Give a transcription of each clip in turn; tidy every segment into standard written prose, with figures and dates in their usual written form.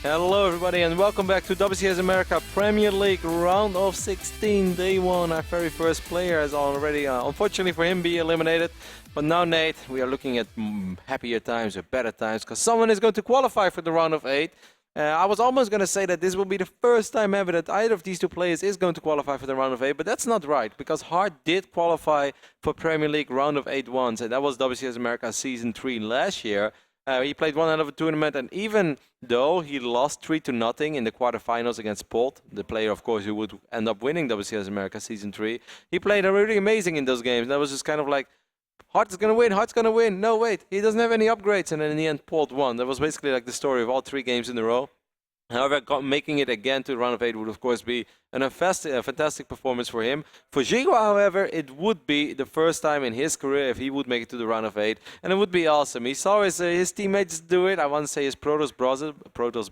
Hello everybody and welcome back to WCS America Premier League round of 16, day 1. Our very first player has already, unfortunately for him, be eliminated. But now, Nate, we are looking at happier times or better times because someone is going to qualify for the round of 8. I was almost going to say that this will be the first time ever that either of these two players is going to qualify for the round of 8, but that's not right because Hart did qualify for Premier League round of 8 once, and that was WCS America Season 3 last year. He played one end of a tournament, and even though he lost 3-0 in the quarterfinals against Polt, the player, of course, who would end up winning WCS America Season 3, he played really amazing in those games. That was just kind of like, Hart is going to win, Hart's going to win. No, wait, he doesn't have any upgrades. And then in the end, Polt won. That was basically like the story of all 3 games in a row. However, making it again to the round of 8 would, of course, be a fantastic performance for him. For XiGua, however, it would be the first time in his career if he would make it to the round of 8. And it would be awesome. He saw his teammates do it. I want to say his Protoss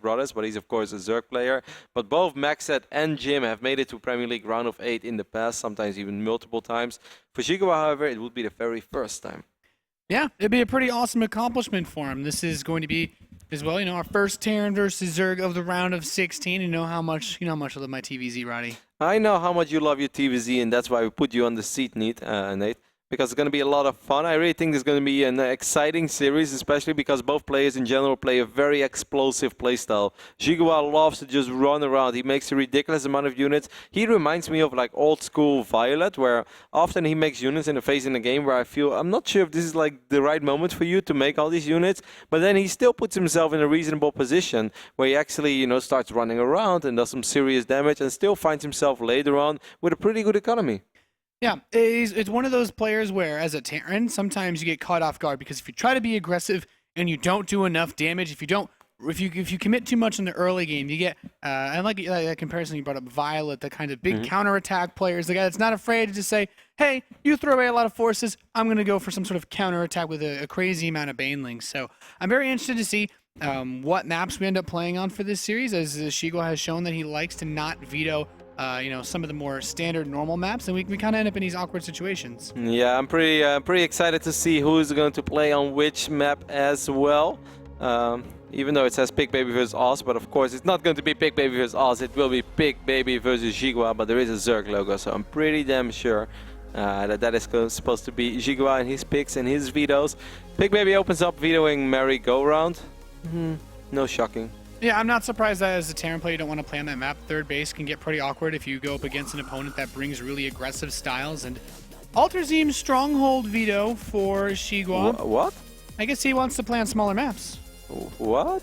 brothers, but he's, of course, a Zerg player. But both Maxet and Jim have made it to Premier League round of 8 in the past, sometimes even multiple times. For XiGua, however, it would be the very first time. Yeah, it'd be a pretty awesome accomplishment for him. This is going to be, as well, our first Terran versus Zerg of the round of 16. You know how much I love my TVZ, Roddy. I know how much you love your TVZ, and that's why we put you on the seat, Nate, because it's going to be a lot of fun. I really think it's going to be an exciting series, especially because both players in general play a very explosive playstyle. XiGua loves to just run around. He makes a ridiculous amount of units. He reminds me of like old school Violet, where often he makes units in a phase in the game where I feel, I'm not sure if this is like the right moment for you to make all these units, but then he still puts himself in a reasonable position where he actually, starts running around and does some serious damage and still finds himself later on with a pretty good economy. Yeah, it's one of those players where, as a Terran, sometimes you get caught off guard because if you try to be aggressive and you don't do enough damage, if you commit too much in the early game, you get. I like that comparison you brought up, Violet, the kind of big counterattack players, the guy that's not afraid to just say, "Hey, you throw away a lot of forces. I'm going to go for some sort of counterattack with a crazy amount of banelings." So I'm very interested to see what maps we end up playing on for this series, as XiGua has shown that he likes to not veto. Some of the more standard normal maps, and we kind of end up in these awkward situations. Yeah, I'm pretty excited to see who's going to play on which map as well. Even though it says Pig Baby vs Oz, but of course it's not going to be Pig Baby vs Oz. It will be Pig Baby versus XiGua, but there is a Zerg logo, so I'm pretty damn sure that is supposed to be XiGua and his picks and his vetoes. Pig Baby opens up vetoing merry-go-round. No shocking. Yeah, I'm not surprised that as a Terran player you don't want to play on that map. Third base can get pretty awkward if you go up against an opponent that brings really aggressive styles. And Alterzim's Stronghold veto for XiGua. What? I guess he wants to play on smaller maps. What?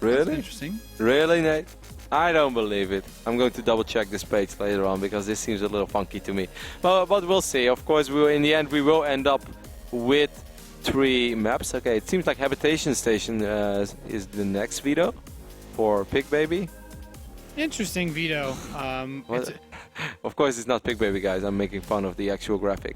Really? That's interesting. Really, Nate? I don't believe it. I'm going to double check this page later on because this seems a little funky to me. But we'll see. Of course, in the end we will end up with 3 maps. Okay, it seems like Habitation Station is the next veto for Pig Baby. Interesting veto. Of course, it's not Pig Baby, guys. I'm making fun of the actual graphic.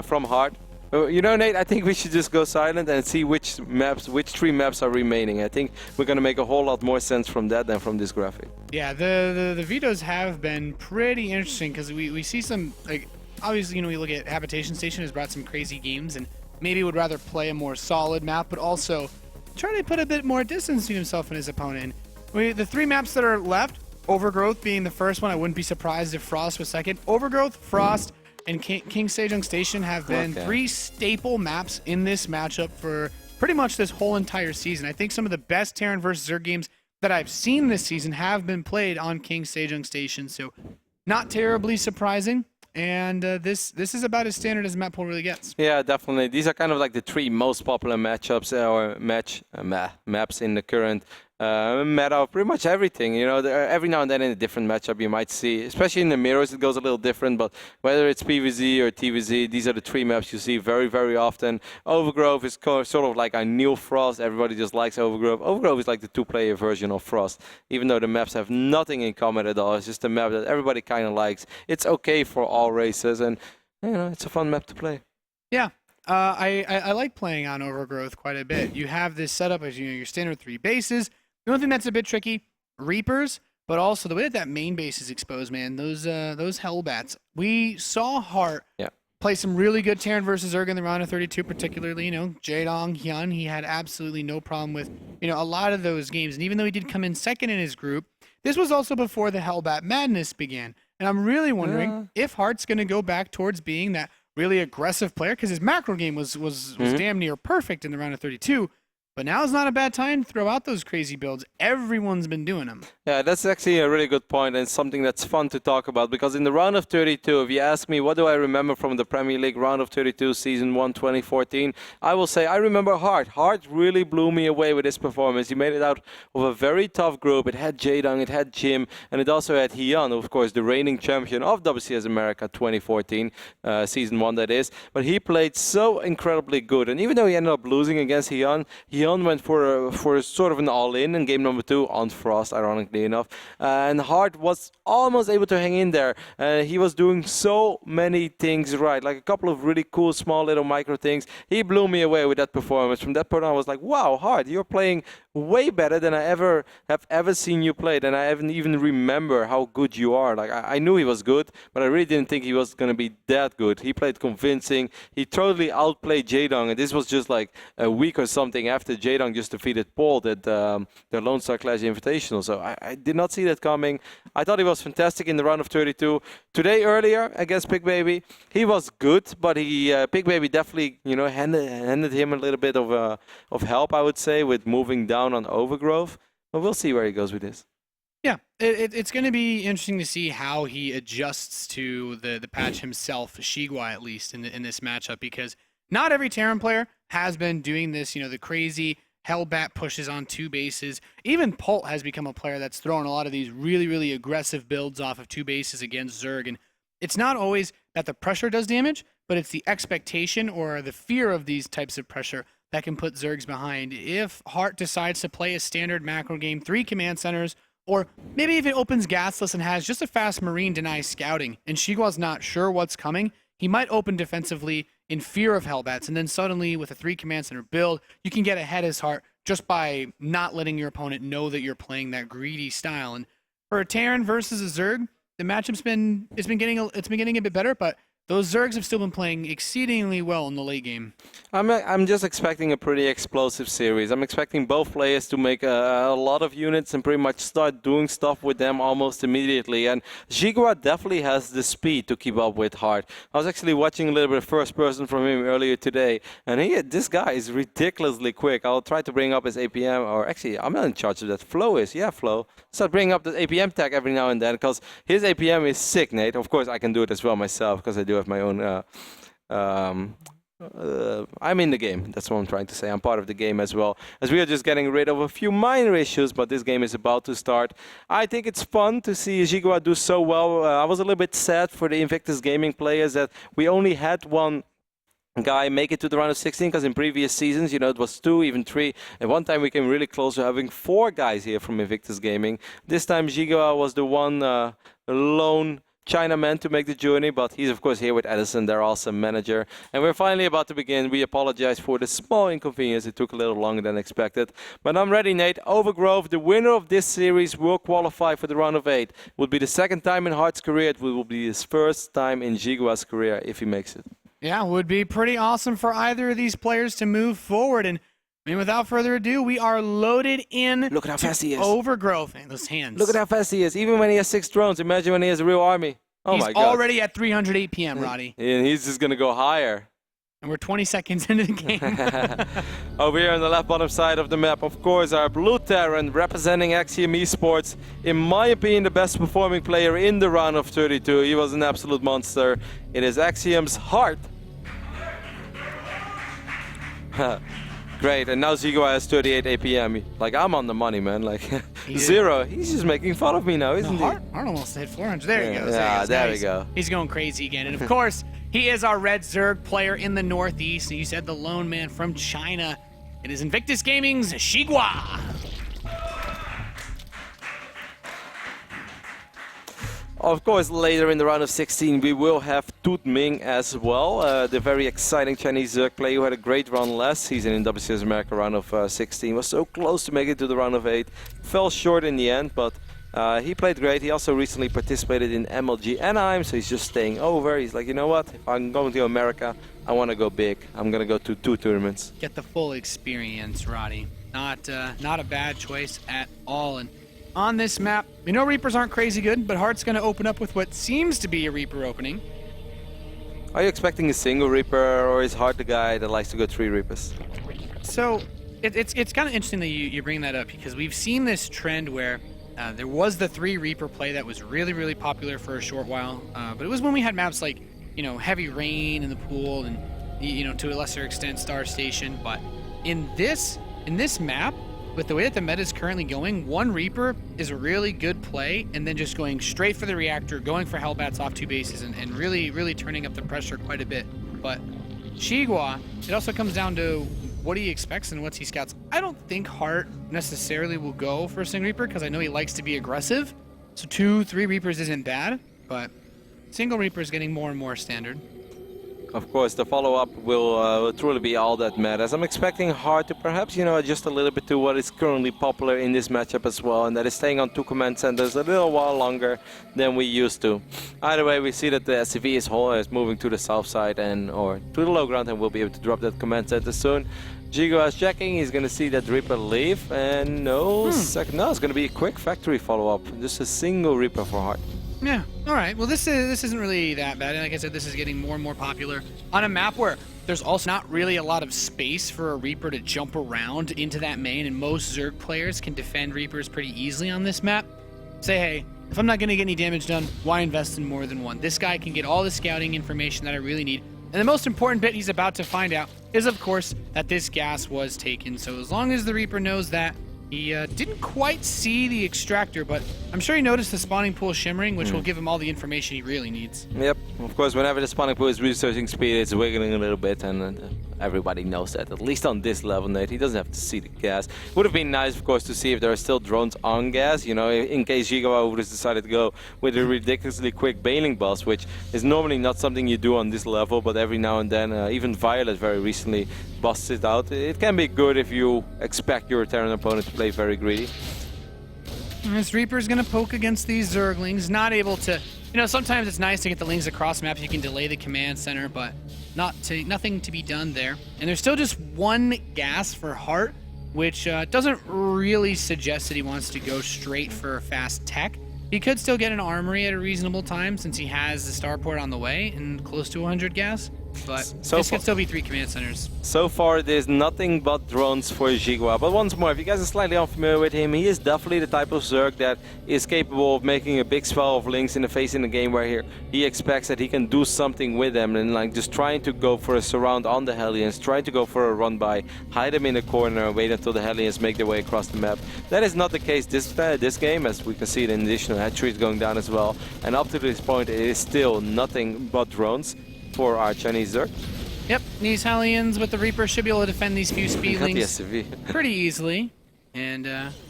From Hart. Nate, I think we should just go silent and see which 3 maps are remaining. I think we're going to make a whole lot more sense from that than from this graphic. Yeah, the vetoes have been pretty interesting because we see some, like, obviously, we look at Habitation Station has brought some crazy games and maybe would rather play a more solid map, but also try to put a bit more distance between himself and his opponent. The 3 maps that are left, Overgrowth being the first one, I wouldn't be surprised if Frost was second. Overgrowth, Frost, and King Sejong Station have been 3 staple maps in this matchup for pretty much this whole entire season. I think some of the best Terran versus Zerg games that I've seen this season have been played on King Sejong Station, so not terribly surprising. And this is about as standard as map pool really gets. Yeah, definitely. These are kind of like the 3 most popular matchups or maps in the current meta of pretty much everything. Every now and then in a different matchup you might see, especially in the mirrors, it goes a little different. But whether it's PvZ or TvZ, these are the 3 maps you see very, very often. Overgrowth is sort of like a new Frost. Everybody just likes Overgrowth. Overgrowth is like the 2-player version of Frost, even though the maps have nothing in common at all. It's just a map that everybody kind of likes. It's okay for all races, and it's a fun map to play. Yeah. I like playing on Overgrowth quite a bit. You have this setup as your standard 3 bases. The only thing that's a bit tricky, Reapers, but also the way that main base is exposed, man. Those Hellbats. We saw Hart play some really good Terran versus Zerg in the round of 32, particularly, Jaedong, Hyun. He had absolutely no problem with, a lot of those games. And even though he did come in second in his group, this was also before the Hellbat Madness began. And I'm really wondering if Hart's going to go back towards being that really aggressive player, because his macro game was damn near perfect in the round of 32. But now is not a bad time to throw out those crazy builds. Everyone's been doing them. Yeah, that's actually a really good point and something that's fun to talk about, because in the round of 32, if you ask me what do I remember from the Premier League round of 32 season 1 2014, I will say I remember Hart. Hart really blew me away with his performance. He made it out of a very tough group. It had Jaedong, it had Jim, and it also had Hyun, of course, the reigning champion of WCS America 2014, season 1 that is. But he played so incredibly good, and even though he ended up losing against Hyun went for sort of an all-in in game number 2 on Frost, ironically enough. And Hart was almost able to hang in there. He was doing so many things right, like a couple of really cool, small little micro things. He blew me away with that performance. From that point on, I was like, wow, Hart, you're playing way better than I have ever seen you play. Than I even remember how good you are. Like I knew he was good, but I really didn't think he was going to be that good. He played convincing. He totally outplayed Jaedong, and this was just like a week or something after Jaedong just defeated Paul at the Lone Star Clash Invitational. So I did not see that coming. I thought he was fantastic in the round of 32. Today earlier against Big Baby, he was good, but Big Baby definitely handed him a little bit of help, I would say, with moving down on Overgrowth. But we'll see where he goes with this. Yeah, it's going to be interesting to see how he adjusts to the patch himself, XiGua at least, in this matchup, because not every Terran player has been doing this, the crazy Hellbat pushes on 2 bases. Even Pult has become a player that's throwing a lot of these really, really aggressive builds off of 2 bases against Zerg. And it's not always that the pressure does damage, but it's the expectation or the fear of these types of pressure that can put Zergs behind. If Hart decides to play a standard macro game, 3 command centers, or maybe if it opens gasless and has just a fast Marine deny scouting, and XiGua's not sure what's coming, he might open defensively in fear of Hellbats, and then suddenly with a 3 command center build, you can get ahead as Hart just by not letting your opponent know that you're playing that greedy style. And for a Terran versus a Zerg, the matchup's been getting a bit better, but those Zergs have still been playing exceedingly well in the late game. I'm just expecting a pretty explosive series. I'm expecting both players to make a lot of units and pretty much start doing stuff with them almost immediately. And XiGua definitely has the speed to keep up with Hart. I was actually watching a little bit of first person from him earlier today, and this guy is ridiculously quick. I'll try to bring up his APM, or actually, I'm not in charge of that. Flo is, yeah, Flo. Start bringing up the APM tag every now and then, because his APM is sick, Nate. Of course, I can do it as well myself, because I do have my own. I'm in the game. That's what I'm trying to say. I'm part of the game as well. As we are just getting rid of a few minor issues, but this game is about to start. I think it's fun to see XiGua do so well. I was a little bit sad for the Invictus Gaming players that we only had one guy make it to the round of 16, because in previous seasons, it was 2, even 3. At one time, we came really close to having 4 guys here from Invictus Gaming. This time, XiGua was the one lone Chinaman to make the journey, but he's of course here with Edison, their awesome manager. And we're finally about to begin. We apologize for the small inconvenience. It took a little longer than expected. But I'm ready, Nate. Overgrowth, the winner of this series, will qualify for the round of 8. It will be the 2nd time in Hart's career. It will be his 1st time in XiGua's career if he makes it. Yeah, it would be pretty awesome for either of these players to move forward. And without further ado, we are loaded in. Look at how fast he is. Overgrowth. Man, those hands. Look at how fast he is. Even when he has 6 drones, imagine when he has a real army. Oh my God. He's already at 308 PM, Roddy. And he's just going to go higher. And we're 20 seconds into the game. Over here on the left bottom side of the map, of course, our blue Terran representing Axiom Esports. In my opinion, the best performing player in the round of 32. He was an absolute monster. It is Axiom's Hart. Great, and now XiGua has 38 APM. Like, I'm on the money, man. Like, 0. He's just making fun of me now, isn't he? Hart almost hit 400. There he goes. Yeah, there we go. He's going crazy again. And of course, he is our red Zerg player in the Northeast. And you said the lone man from China. It is Invictus Gaming's XiGua. Of course, later in the round of 16, we will have Tut Ming as well, the very exciting Chinese Zerg player who had a great run last season in WCS America round of 16. Was so close to make it to the round of 8. Fell short in the end, but He played great. He also recently participated in MLG Anaheim, so he's just staying over. He's like, you know what? If I'm going to America, I want to go big. I'm going to go to 2 tournaments. Get the full experience, Roddy. Not a bad choice at all. And on this map, we know Reapers aren't crazy good, but Heart's going to open up with what seems to be a Reaper opening. Are you expecting a single Reaper, or is Hart the guy that likes to go 3 Reapers? So it's kind of interesting that you bring that up, because we've seen this trend where there was the 3 Reaper play that was really, really popular for a short while, but it was when we had maps like, you know, Heavy Rain in the pool, and, you know, to a lesser extent Star Station. But in this map, with the way that the meta is currently going, 1 Reaper is a really good play, and then just going straight for the reactor, going for Hellbats off 2 bases, and really, really turning up the pressure quite a bit. But XiGua, it also comes down to what he expects and what he scouts. I don't think Hart necessarily will go for a single Reaper, because I know he likes to be aggressive. So 2, 3 Reapers isn't bad, but single Reaper is getting more and more standard. Of course, the follow-up will truly be all that matters. I'm expecting Hart to perhaps, you know, adjust a little bit to what is currently popular in this matchup as well, and that is staying on 2 command centers a little while longer than we used to. Either way, we see that the SCV is moving to the south side or to the low ground, and we'll be able to drop that command center soon. XiGua is checking. He's going to see that Reaper leave, and no, it's going to be a quick factory follow-up. Just a single Reaper for Hart. Yeah, all right. Well, this isn't really that bad. And like I said, this is getting more and more popular on a map where there's also not really a lot of space for a Reaper to jump around into that main, and most Zerg players can defend Reapers pretty easily on this map. Say, hey, if I'm not going to get any damage done, why invest in more than 1? This guy can get all the scouting information that I really need. And the most important bit he's about to find out is, of course, that this gas was taken. So as long as the Reaper knows that, he didn't quite see the extractor, but I'm sure he noticed the spawning pool shimmering, which will give him all the information he really needs. Yep, of course, whenever the spawning pool is researching speed, it's wiggling a little bit, and everybody knows that, at least on this level, Nate. He doesn't have to see the gas. Would have been nice, of course, to see if there are still drones on gas, you know, in case XiGua would have decided to go with a ridiculously quick bailing boss, which is normally not something you do on this level, but every now and then, even Violet very recently busts it out. It can be good if you expect your Terran opponent to play very greedy. This Reaper's gonna poke against these Zerglings, not able to, you know, sometimes it's nice to get the Lings across maps, you can delay the command center, but nothing to be done there. And there's still just 1 gas for Hart, which doesn't really suggest that he wants to go straight for a fast tech. He could still get an armory at a reasonable time, since he has the starport on the way and close to 100 gas. But this could still be 3 command centers. So far, there's nothing but drones for XiGua. But once more, if you guys are slightly unfamiliar with him, he is definitely the type of Zerg that is capable of making a big swell of Lings in the face in the game, where he expects that he can do something with them, and like just trying to go for a surround on the Hellions, trying to go for a run by, hide them in the corner, and wait until the Hellions make their way across the map. That is not the case this game, as we can see the additional hatcheries going down as well. And up to this point, it is still nothing but drones for our Chinese Zerg. Yep, these Hellions with the Reaper should be able to defend these few speedlings pretty easily. And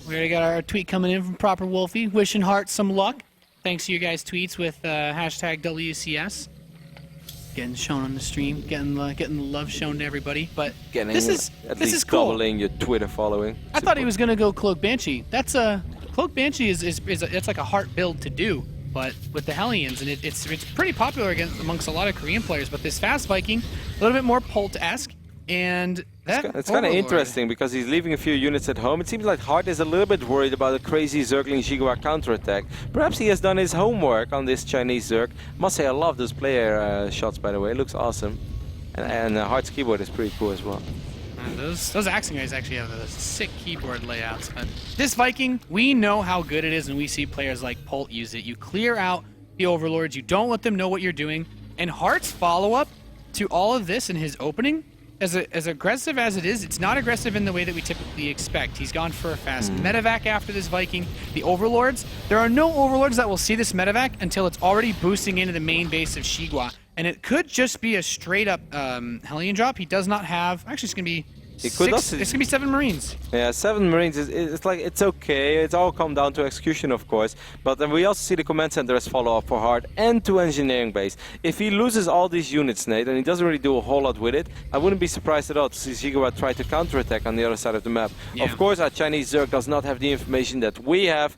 we already got our tweet coming in from Proper Wolfie, wishing Hart some luck. Thanks to you guys' tweets with hashtag WCS. Getting shown on the stream, getting the love shown to everybody. But this is cool. Doubling your Twitter following. I thought he was gonna go Cloak Banshee. That's Cloak Banshee it's like a Hart build to do. But with the Hellions, and it's pretty popular amongst a lot of Korean players. But this Fast Viking, a little bit more Pult-esque, and it's kind of interesting because he's leaving a few units at home. It seems like Hart is a little bit worried about a crazy Zergling XiGua counterattack. Perhaps he has done his homework on this Chinese Zerg. Must say I love those player shots, by the way. It looks awesome, and Hart's keyboard is pretty cool as well. Those Axing guys actually have the sick keyboard layouts. But this Viking, we know how good it is, and we see players like Pult use it. You clear out the Overlords, you don't let them know what you're doing, and Hart's follow-up to all of this in his opening, as aggressive as it is, it's not aggressive in the way that we typically expect. He's gone for a fast medevac after this Viking. The Overlords, there are no Overlords that will see this medevac until it's already boosting into the main base of XiGua. And it could just be a straight-up Hellion drop. He does not have... Actually, it's going to be He could It's going to be 7 Marines. Yeah, 7 Marines, it's like, it's okay. It's all come down to execution, of course. But then we also see the command center as follow-up for Hard and to engineering base. If he loses all these units, Nate, and he doesn't really do a whole lot with it, I wouldn't be surprised at all to see XiGua try to counterattack on the other side of the map. Yeah. Of course, our Chinese Zerg does not have the information that we have.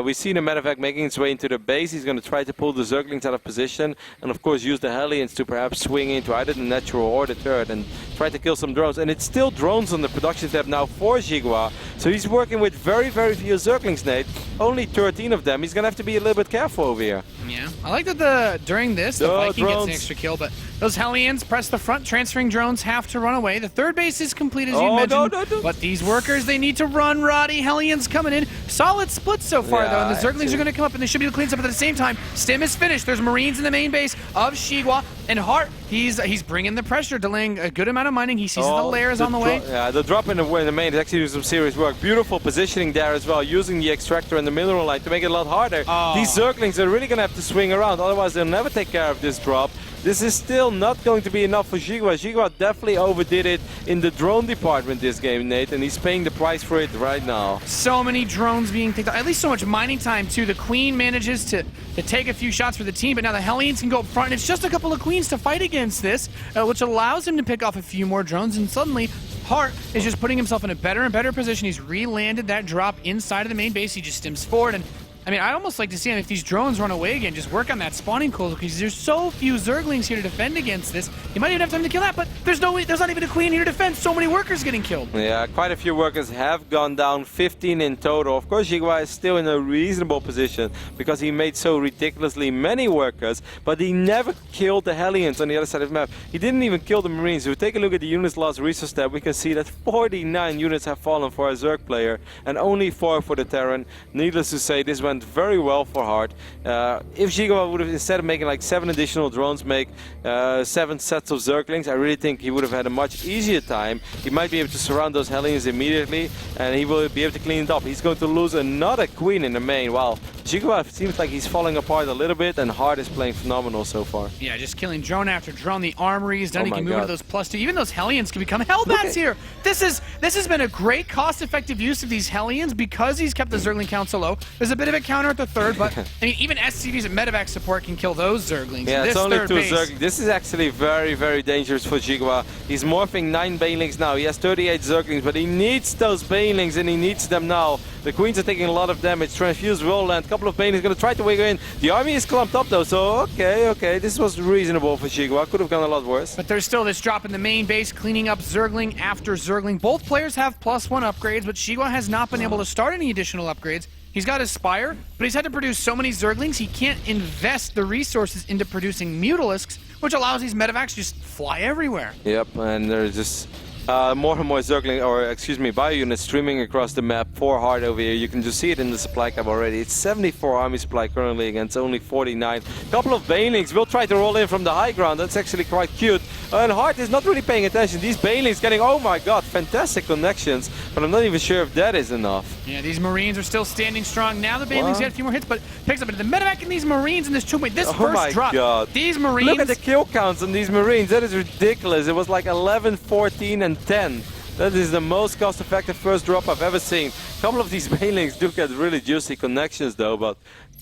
We see the medevac making its way into the base. He's going to try to pull the Zerglings out of position. And of course, use the Hellions to perhaps swing into either the natural or the turret and try to kill some drones. And it's still drones on the production tab now for XiGua. So he's working with very, very few Zerglings, Nate. Only 13 of them. He's going to have to be a little bit careful over here. Yeah, I like that during this, the Viking gets an extra kill, but those Hellions press the front, transferring drones have to run away. The third base is complete, as you mentioned, but these workers, they need to run, Roddy. Hellions coming in. Solid split so far, though, and the Zerglings are going to come up, and they should be able to clean up at the same time. Stim is finished. There's Marines in the main base of XiGua, and Hart, he's bringing the pressure, delaying a good amount of mining. He sees the layers on the way. Yeah, the drop in the main is actually doing some serious work. Beautiful positioning there as well, using the extractor and the mineral line to make it a lot harder. These Zerglings are really going to have to swing around, otherwise they'll never take care of this drop. This is still not going to be enough for XiGua. XiGua definitely overdid it in the drone department this game, Nate, and he's paying the price for it right now. So many drones being picked up, at least so much mining time too. The Queen manages to take a few shots for the team, but now the Hellions can go up front, and it's just a couple of Queens to fight against this, which allows him to pick off a few more drones, and suddenly Hart is just putting himself in a better and better position. He's re-landed that drop inside of the main base. He just stims forward, and I mean, I'd almost like to see him, if these drones run away again, just work on that spawning coil, because there's so few Zerglings here to defend against this. He might even have time to kill that, but there's not even a Queen here to defend. So many workers getting killed. Yeah, quite a few workers have gone down, 15 in total. Of course, XiGua is still in a reasonable position because he made so ridiculously many workers, but he never killed the Hellions on the other side of the map. He didn't even kill the Marines. If we take a look at the units lost resource tab, we can see that 49 units have fallen for a Zerg player and only 4 for the Terran. Needless to say, this went very well for Hart. If XiGua would have, instead of making like 7 additional drones, make 7 sets of Zerglings, I really think he would have had a much easier time. He might be able to surround those Hellions immediately, and he will be able to clean it up. He's going to lose another Queen in the main. Wow, XiGua seems like he's falling apart a little bit, and Hart is playing phenomenal so far. Yeah, just killing drone after drone. The armory is done. He can move into those +2. Even those Hellions can become Hellbats here. This has been a great cost-effective use of these Hellions because he's kept the Zergling count so low. There's a bit of a counter at the third, but I mean, even SCVs and medevac support can kill those Zerglings. Yeah, it's only 2 Zerglings. This is actually very, very dangerous for XiGua. He's morphing 9 Banelings now. He has 38 Zerglings, but he needs those Banelings, and he needs them now. The Queens are taking a lot of damage. Transfuse will land. A couple of Banelings going to try to wiggle in. The army is clumped up though, so okay. This was reasonable for XiGua. Could have gone a lot worse. But there's still this drop in the main base, cleaning up Zergling after Zergling. Both players have +1 upgrades, but XiGua has not been able to start any additional upgrades. He's got his Spire, but he's had to produce so many Zerglings, he can't invest the resources into producing Mutalisks, which allows these medevacs to just fly everywhere. Yep, and there's just more and more Zergling, or excuse me, bio units streaming across the map for Hard over here. You can just see it in the supply cap already. It's 74 army supply currently against only 49. A couple of Banelings will try to roll in from the high ground. That's actually quite cute. And Hard is not really paying attention. These Banelings getting, oh my god, fantastic connections, but I'm not even sure if that is enough. Yeah, these Marines are still standing strong. Now the Banelings get a few more hits, but picks up the medevac and these Marines in this 2-point. This first drop, god. These Marines... Look at the kill counts on these Marines. That is ridiculous. It was like 11, 14, and 10. That is the most cost-effective first drop I've ever seen. A couple of these Banelings do get really juicy connections though, but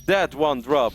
that one drop,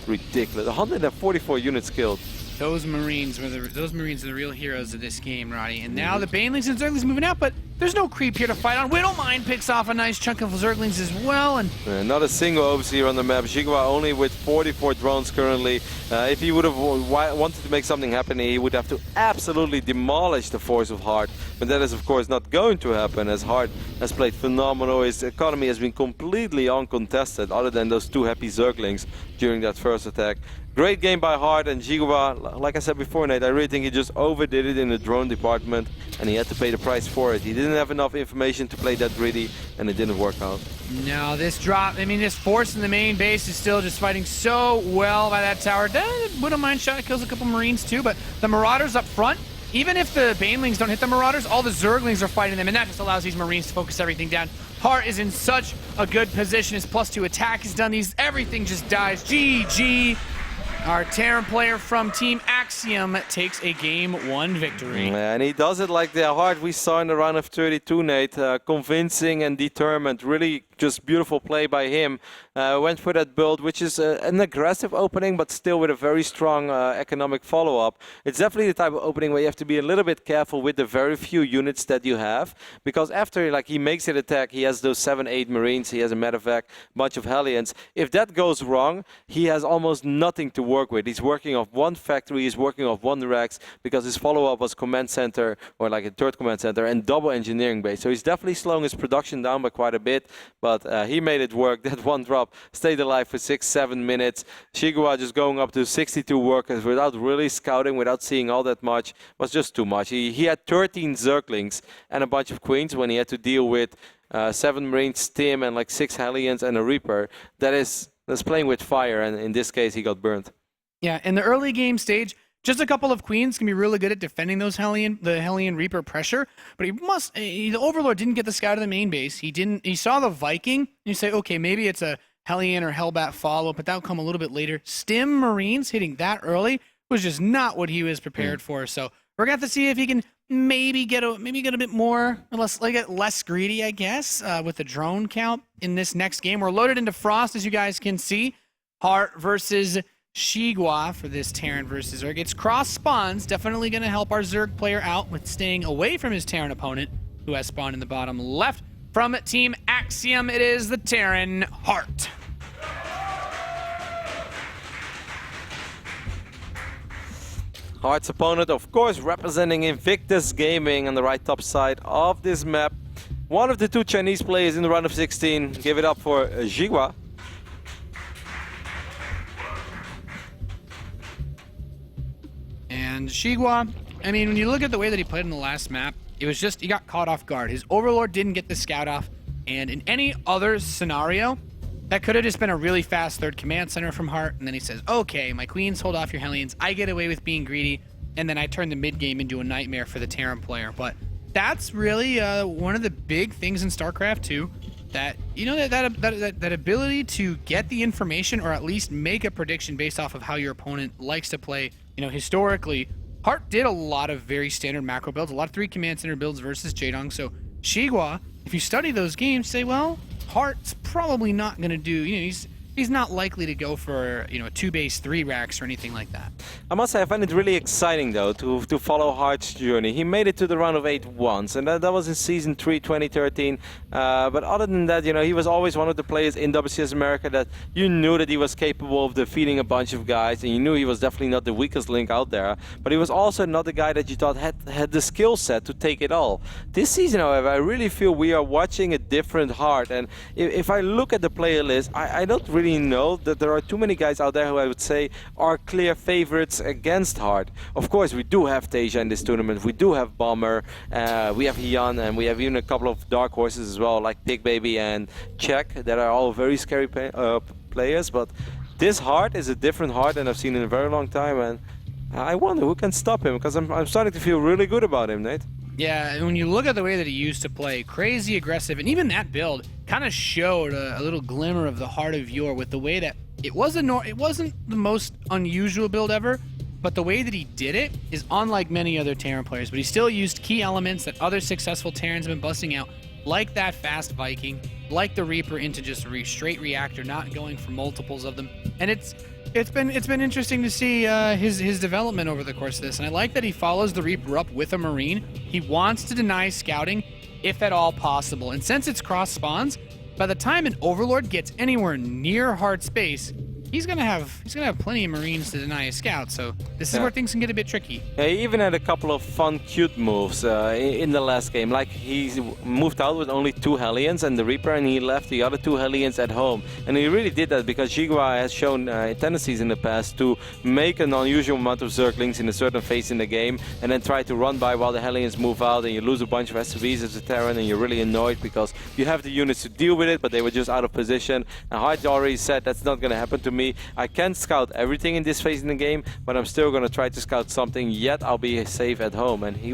ridiculous. 144 units killed. Those Marines are the real heroes of this game, Roddy. And now the Banelings and Zerglings moving out, but there's no creep here to fight on. Widowmine picks off a nice chunk of Zerglings as well. And not a single overseer on the map. XiGua only with 44 drones currently. If he would have wanted to make something happen, he would have to absolutely demolish the force of Hart. But that is, of course, not going to happen, as Hart has played phenomenal. His economy has been completely uncontested, other than those 2 happy Zerglings during that first attack. Great game by Hart, and XiGua, like I said before, Nate, I really think he just overdid it in the drone department, and he had to pay the price for it. He didn't have enough information to play that greedy, and it didn't work out. No, this drop, I mean, this force in the main base is still just fighting so well by that tower. Widowmine shot kills a couple Marines too, but the Marauders up front, even if the Banelings don't hit the Marauders, all the Zerglings are fighting them, and that just allows these Marines to focus everything down. Hart is in such a good position. His +2 attack is done. Everything just dies. GG. Our Terran player from Team Act Axiom takes a Game 1 victory. And he does it like the Hart we saw in the round of 32, Nate. Convincing and determined. Really just beautiful play by him. Went for that build, which is an aggressive opening, but still with a very strong economic follow-up. It's definitely the type of opening where you have to be a little bit careful with the very few units that you have. Because after he makes it attack, he has those 7-8 Marines, he has a medevac, bunch of Hellions. If that goes wrong, he has almost nothing to work with. He's working off one factory, he's working off one Rex, because his follow-up was command center, or like a third command center, and double engineering base. So he's definitely slowing his production down by quite a bit, but he made it work. That one drop stayed alive for 6-7 minutes. XiGua just going up to 62 workers without really scouting, without seeing all that much, was just too much. He had 13 Zerglings and a bunch of Queens when he had to deal with 7 Marines, Tim, and like 6 Hellions and a Reaper. That's playing with fire, and in this case he got burnt. Yeah, in the early game stage, just a couple of Queens can be really good at defending those the Hellion Reaper pressure, but the Overlord didn't get the scout of the main base. He saw the Viking, and you say, okay, maybe it's a Hellion or Hellbat follow, but that'll come a little bit later. Stim Marines hitting that early was just not what he was prepared for. So we're gonna have to see if he can maybe get a bit more, less greedy, I guess, with the drone count in this next game. We're loaded into Frost, as you guys can see. Hart versus XiGua for this Terran versus Zerg. It's cross spawns, definitely going to help our Zerg player out with staying away from his Terran opponent, who has spawned in the bottom left. From Team Axiom, it is the Terran Hart. Hart's opponent, of course, representing Invictus Gaming on the right top side of this map. One of the 2 Chinese players in the round of 16. Give it up for XiGua. And XiGua, I mean, when you look at the way that he played in the last map, it was just, he got caught off guard. His Overlord didn't get the scout off, and in any other scenario, that could have just been a really fast third command center from Hart, and then he says, okay, my Queens hold off your Hellions, I get away with being greedy, and then I turn the mid game into a nightmare for the Terran player. But that's really one of the big things in StarCraft 2, that, you know, that ability to get the information, or at least make a prediction based off of how your opponent likes to play. You know, historically, Hart did a lot of very standard macro builds, a lot of 3 command center builds versus Jaedong. So XiGua, if you study those games, say, well, Hart's probably not going to do, you know, he's not likely to go for, you know, a 2 base 3 racks or anything like that. I must say, I find it really exciting, though, to follow Hart's journey. He made it to the round of 8 once, and that was in Season 3, 2013. But other than that, you know, he was always one of the players in WCS America that you knew that he was capable of defeating a bunch of guys, and you knew he was definitely not the weakest link out there. But he was also not the guy that you thought had the skill set to take it all. This season, however, I really feel we are watching a different Hart. And if I look at the player list, I don't really know that there are too many guys out there who I would say are clear favorites against Hart. Of course, we do have Tasia in this tournament, we do have Bomber, we have Hyun, and we have even a couple of dark horses as well, like Pig Baby and Check, that are all very scary players. But this Hart is a different Hart than I've seen in a very long time, and I wonder who can stop him, because I'm starting to feel really good about him, Nate. Yeah, and when you look at the way that he used to play, crazy aggressive, and even that build kind of showed a little glimmer of the Heart of Yore, with the way that it wasn't the most unusual build ever, but the way that he did it is unlike many other Terran players. But he still used key elements that other successful Terrans have been busting out, like that fast Viking, like the Reaper into just a straight reactor, not going for multiples of them. And it's been interesting to see his development over the course of this, and I like that he follows the Reaper up with a Marine. He wants to deny scouting, if at all possible, and since it's cross spawns, by the time an Overlord gets anywhere near hard space, he's gonna have plenty of Marines to deny a scout. So this is where things can get a bit tricky. Yeah, he even had a couple of fun, cute moves in the last game. Like he moved out with only 2 Hellions and the Reaper, and he left the other 2 Hellions at home. And he really did that because XiGua has shown tendencies in the past to make an unusual amount of Zerglings in a certain phase in the game, and then try to run by while the Hellions move out, and you lose a bunch of SCVs as a Terran, and you're really annoyed because you have the units to deal with it, but they were just out of position. And Hart already said that's not going to happen to me. I can't scout everything in this phase in the game, but I'm still going to try to scout something, yet I'll be safe at home. And he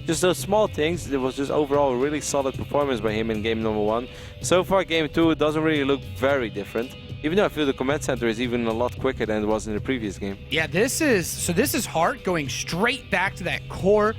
just those small things. It was just overall a really solid performance by him in game number 1. So far game 2 doesn't really look very different. Even though I feel the command center is even a lot quicker than it was in the previous game. Yeah, this is Hart going straight back to that core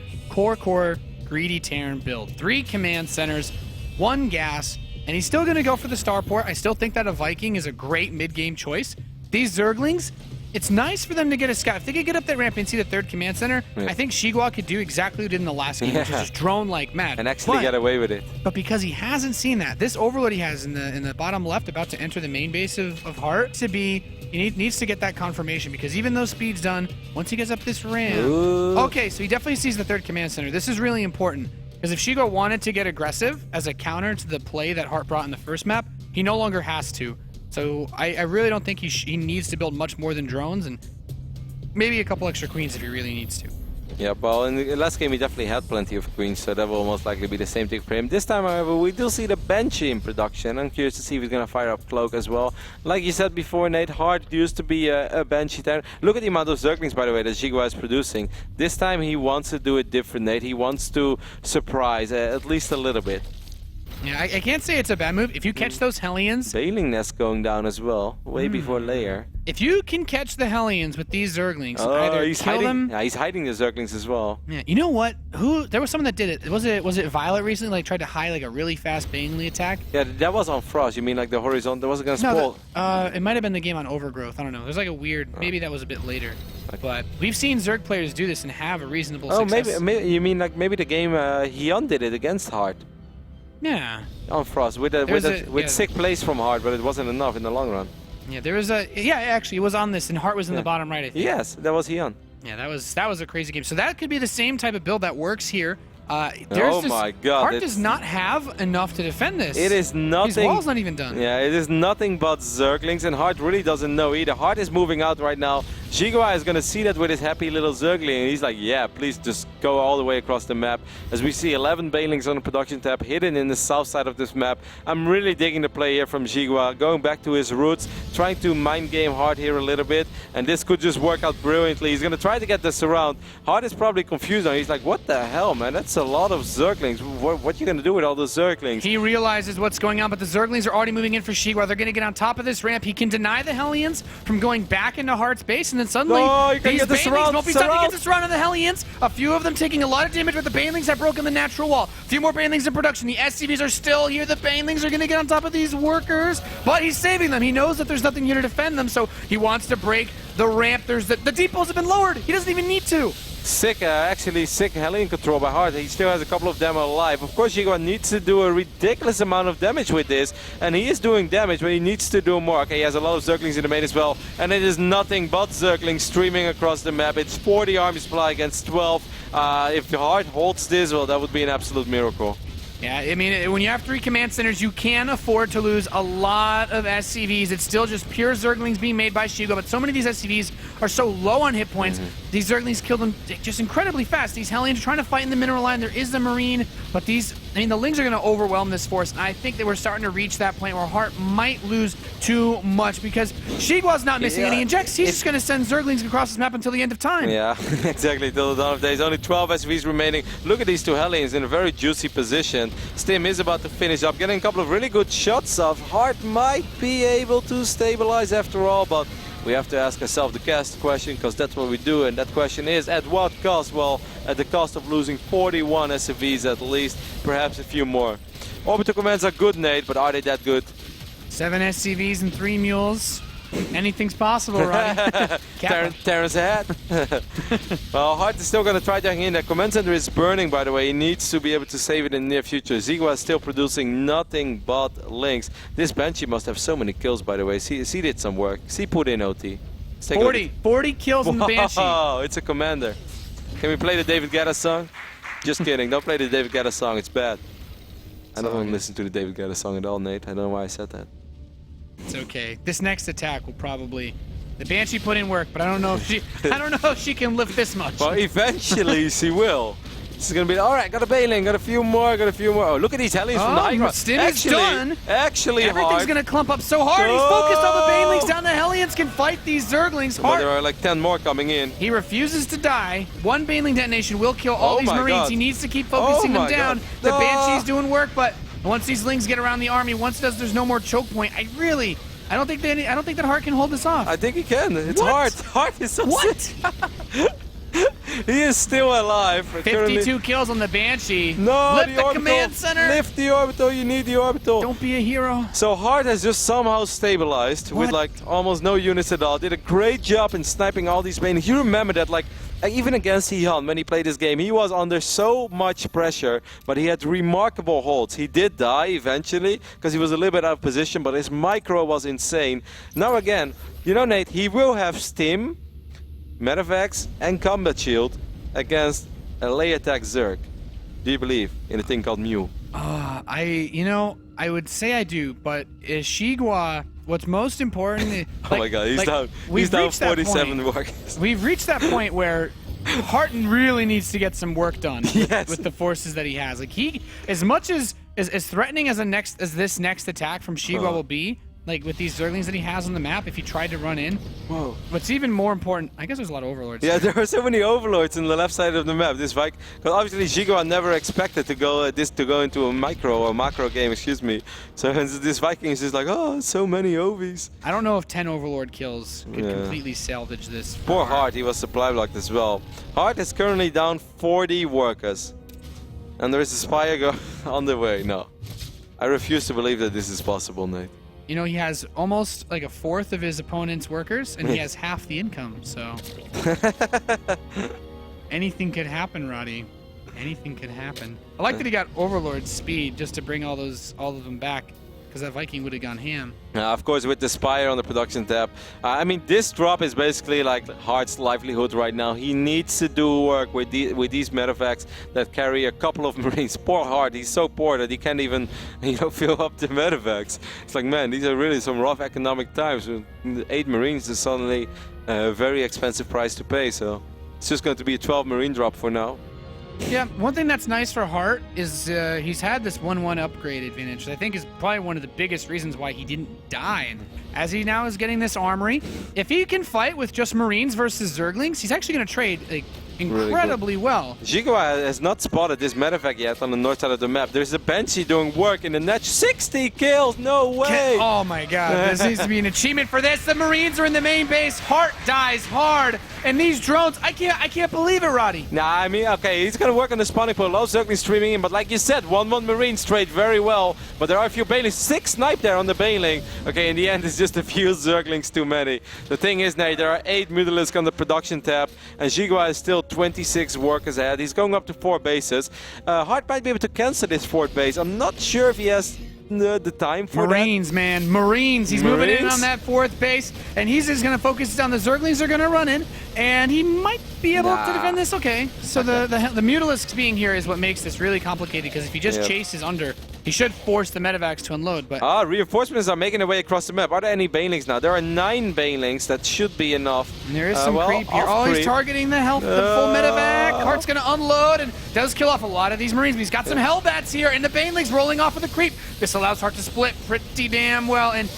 greedy Terran build. 3 command centers, 1 gas, and he's still going to go for the starport. I still think that a Viking is a great mid-game choice. These Zerglings, it's nice for them to get a scout. If they could get up that ramp and see the 3rd command center, yeah. I think XiGua could do exactly what he did in the last game, which is just drone like mad. And actually get away with it. But because he hasn't seen that, this overload he has in the bottom left, about to enter the main base of Hart, he needs to get that confirmation, because even though speed's done, once he gets up this ramp... Ooh. Okay, so he definitely sees the 3rd command center. This is really important, because if XiGua wanted to get aggressive as a counter to the play that Hart brought in the first map, he no longer has to. So I really don't think he needs to build much more than drones, and maybe a couple extra queens if he really needs to. Yeah, well, in the last game he definitely had plenty of queens, so that will most likely be the same thing for him. This time, however, we do see the Banshee in production. I'm curious to see if he's going to fire up Cloak as well. Like you said before, Nate, Hart used to be a Banshie Terran. Look at the amount of Zerglings, by the way, that XiGua is producing. This time he wants to do it different, Nate. He wants to surprise, at least a little bit. Yeah, I can't say it's a bad move. If you catch those Hellions... Bailing Nest going down as well, way before layer. If you can catch the Hellions with these Zerglings, either he's kill hiding, them... Yeah, he's hiding the Zerglings as well. Yeah, you know what? There was someone that did it. Was it Violet recently, like, tried to hide, like, a really fast Bangley attack? Yeah, that was on Frost. You mean, like, the horizon? That wasn't going to spoil? No, it might have been the game on Overgrowth. I don't know. There's, like, a weird... Maybe that was a bit later. Okay. But we've seen Zerg players do this and have a reasonable success. Maybe you mean, like, maybe the game Hyun did it against Hart. Yeah. On Frost with sick plays from Hart, but it wasn't enough in the long run. Yeah, there was actually it was on this, and Hart was in the bottom right, I think. Yes, that was Hyun. Yeah, that was a crazy game. So that could be the same type of build that works here. Oh my God! Hart does not have enough to defend this. It is nothing. His wall's not even done. Yeah, it is nothing but Zerglings, and Hart really doesn't know either. Hart is moving out right now. XiGua is going to see that with his happy little Zergling, and he's like, yeah, please just go all the way across the map. As we see 11 Banelings on the production tab, hidden in the south side of this map. I'm really digging the play here from XiGua, going back to his roots, trying to mind game Hart here a little bit, and this could just work out brilliantly. He's going to try to get the surround. Hart is probably confused now. He's like, what the hell, man? That's a lot of Zerglings. What are you going to do with all those Zerglings? He realizes what's going on, but the Zerglings are already moving in for XiGua. They're going to get on top of this ramp. He can deny the Hellions from going back into Hart's base, and then suddenly these Banelings won't be starting to get the surround on the Hellions. A few of them taking a lot of damage, but the Banelings have broken the natural wall. A few more Banelings in production. The SCVs are still here. The Banelings are going to get on top of these workers, but he's saving them. He knows that there's nothing here to defend them, so he wants to break the ramp. The depots have been lowered. He doesn't even need to. Actually sick Hellion control by Hart. He still has a couple of them alive. Of course, XiGua needs to do a ridiculous amount of damage with this, and he is doing damage, but he needs to do more. Okay, he has a lot of Zerglings in the main as well, and it is nothing but Zerglings streaming across the map. It's 40 army supply against 12. If Hart holds this, well, that would be an absolute miracle. Yeah, I mean, when you have 3 command centers, you can afford to lose a lot of SCVs. It's still just pure Zerglings being made by XiGua, but so many of these SCVs are so low on hit points. These Zerglings kill them just incredibly fast. These Hellions are trying to fight in the mineral line. There is the Marine, but the Lings are going to overwhelm this force, and I think that we're starting to reach that point where Hart might lose too much because XiGua's not missing any injects. He's just going to send Zerglings across this map until the end of time. Yeah, exactly, till the dawn of days. Only 12 SCVs remaining. Look at these 2 Hellions in a very juicy position. Stim is about to finish up, getting a couple of really good shots off. Hart might be able to stabilize after all, but we have to ask ourselves the cast question, because that's what we do, and that question is, at what cost? Well, at the cost of losing 41 SCVs at least, perhaps a few more. Orbital commands are good, Nate, but are they that good? 7 SCVs and 3 mules. Anything's possible, right? Terran's ahead. Well, Hart is still going to try to hang in. The command center is burning, by the way. He needs to be able to save it in the near future. XiGua is still producing nothing but links. This Banshee must have so many kills, by the way. He did some work. He put in OT. 40 kills in the Banshee. Oh, it's a commander. Can we play the David Guetta song? Just kidding. Don't play the David Guetta song. It's bad. I don't want to listen to the David Guetta song at all, Nate. I don't know why I said that. It's okay. This next attack will probably... The Banshee put in work, but I don't know if she can lift this much. Well, eventually she will. This is going to be, all right, got a Bailing, got a few more. Oh, look at these Hellions from the high ground. Stim is done. Actually, everything's going to clump up so hard. He's focused on the Banelings down. The Hellions can fight these Zerglings hard. But there are like 10 more coming in. He refuses to die. 1 Baneling detonation will kill all these Marines. God. He needs to keep focusing them down. The Banshee's doing work, but once these Lings get around the army, once there's no more choke point, I I don't think that Hart can hold this off. I think he can. It's What? hard. Hart is so What? sick. He is still alive. 52 kills on the Banshee. No, Lift the orbital. command center. Lift the orbital. You need the orbital. Don't be a hero. So Hart has just somehow stabilized with What? like almost no units at all. Did a great job in sniping all these banelings. You remember that like even against Hehan when he played this game, he was under so much pressure, but he had remarkable holds. He did die eventually because he was a little bit out of position, but his micro was insane. Now again, you know, Nate, he will have Stim, Medivacs, and Combat Shield against a lay attack Zerg. Do you believe in a thing called Mew? I would say I do, but is XiGua, what's most important? Oh my God, he's down. He's down 47 workers. We've reached that point where Harton really needs to get some work done Yes. with the forces that he has. Like as much as threatening as this next attack from XiGua will be, like with these Zerglings that he has on the map, if he tried to run in. Whoa. What's even more important, I guess there's a lot of Overlords. Yeah, here. there are so many Overlords on the left side of the map. This Viking, because obviously XiGua never expected to go into a micro or macro game, excuse me. So this Viking is just like, oh, so many Ovies. I don't know if 10 Overlord kills could Yeah. completely salvage this. Poor Hart, he was supply blocked as well. Hart is currently down 40 workers. And there is a Spire on the way. No. I refuse to believe that this is possible, Nate. You know, he has almost like a fourth of his opponent's workers, and he has half the income, so... Anything could happen, Roddy. Anything could happen. I like that he got Overlord speed just to bring all of them back, because that Viking would have gone ham. Of course, with the Spire on the production tab. I mean, this drop is basically like Hart's livelihood right now. He needs to do work with these Medivacs that carry a couple of Marines. Poor Hart, he's so poor that he can't even, fill up the Medivacs. It's like, man, these are really some rough economic times. 8 Marines is suddenly a very expensive price to pay, so it's just going to be a 12 Marine drop for now. Yeah, one thing that's nice for Hart is he's had this 1-1 upgrade advantage, which I think is probably one of the biggest reasons why he didn't die. And as he now is getting this armory, if he can fight with just Marines versus Zerglings, he's actually going to trade like, incredibly well. XiGua has not spotted this medevac yet on the north side of the map. There's a Banshee doing work in the net. 60 kills, no way! Oh my God, this needs to be an achievement for this. The Marines are in the main base. Hart dies hard. And these drones, I can't believe it, Roddy. Nah, I mean, okay, he's gonna work on the spawning pool. Low Zerglings streaming in, but like you said, 1-1 Marines trade very well. But there are a few Banelings. 6 snipe there on the Baneling. Okay, in the end, it's just a few Zerglings too many. The thing is, Nate, there are 8 Mutalisks on the production tab, and XiGua is still 26 workers ahead. He's going up to 4 bases. Hart might be able to cancel this 4th base. I'm not sure if he has the time for Marines, that. man. Marines. He's moving in Marines? on that 4th base, and he's just going to focus on the Zerglings are going to run in, and he might be able to defend this okay. So the Mutalisks being here is what makes this really complicated, because if he just chases under, he should force the Medivacs to unload. But reinforcements are making their way across the map. Are there any Banelings now? There are 9 Banelings. That should be enough. And there is some creep here. Oh, he's targeting the full Medivac. Hart's going to unload and does kill off a lot of these Marines. But he's got some Hellbats here, and the Banelings rolling off with the creep. This allows Hart to split pretty damn well. And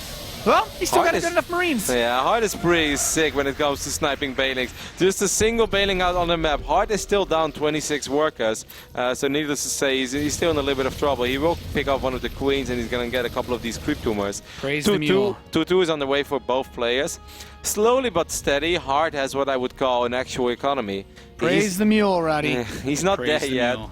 well, he's still got good enough Marines. Yeah, Hart is pretty sick when it comes to sniping Banelings. Just a single Baneling out on the map. Hart is still down 26 workers. So needless to say, he's still in a little bit of trouble. He will pick up one of the Queens, and he's going to get a couple of these creep tumors. Praise the mule. 2-2 is on the way for both players. Slowly but steady, Hart has what I would call an actual economy. Praise the mule, Roddy. He's not Praise there the yet. mule.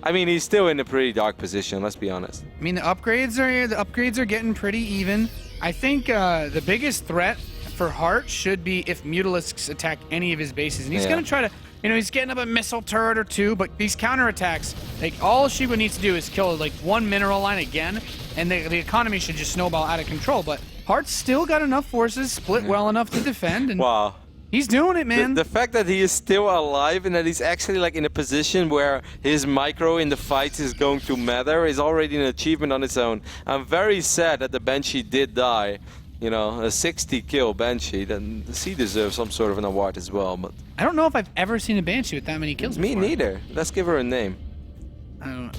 I mean, he's still in a pretty dark position, let's be honest. I mean, the upgrades are getting pretty even. I think the biggest threat for Hart should be if Mutalisks attack any of his bases. And he's going to try to, he's getting up a missile turret or 2, but these counterattacks, like, all XiGua needs to do is kill, like, 1 mineral line again, and the economy should just snowball out of control. But Hart's still got enough forces, split well enough to defend, and wow. He's doing it, man. The fact that he is still alive and that he's actually like in a position where his micro in the fights is going to matter is already an achievement on its own. I'm very sad that the Banshee did die. A 60-kill Banshee. Then he deserves some sort of an award as well. But I don't know if I've ever seen a Banshee with that many kills me before. neither. Let's give her a name.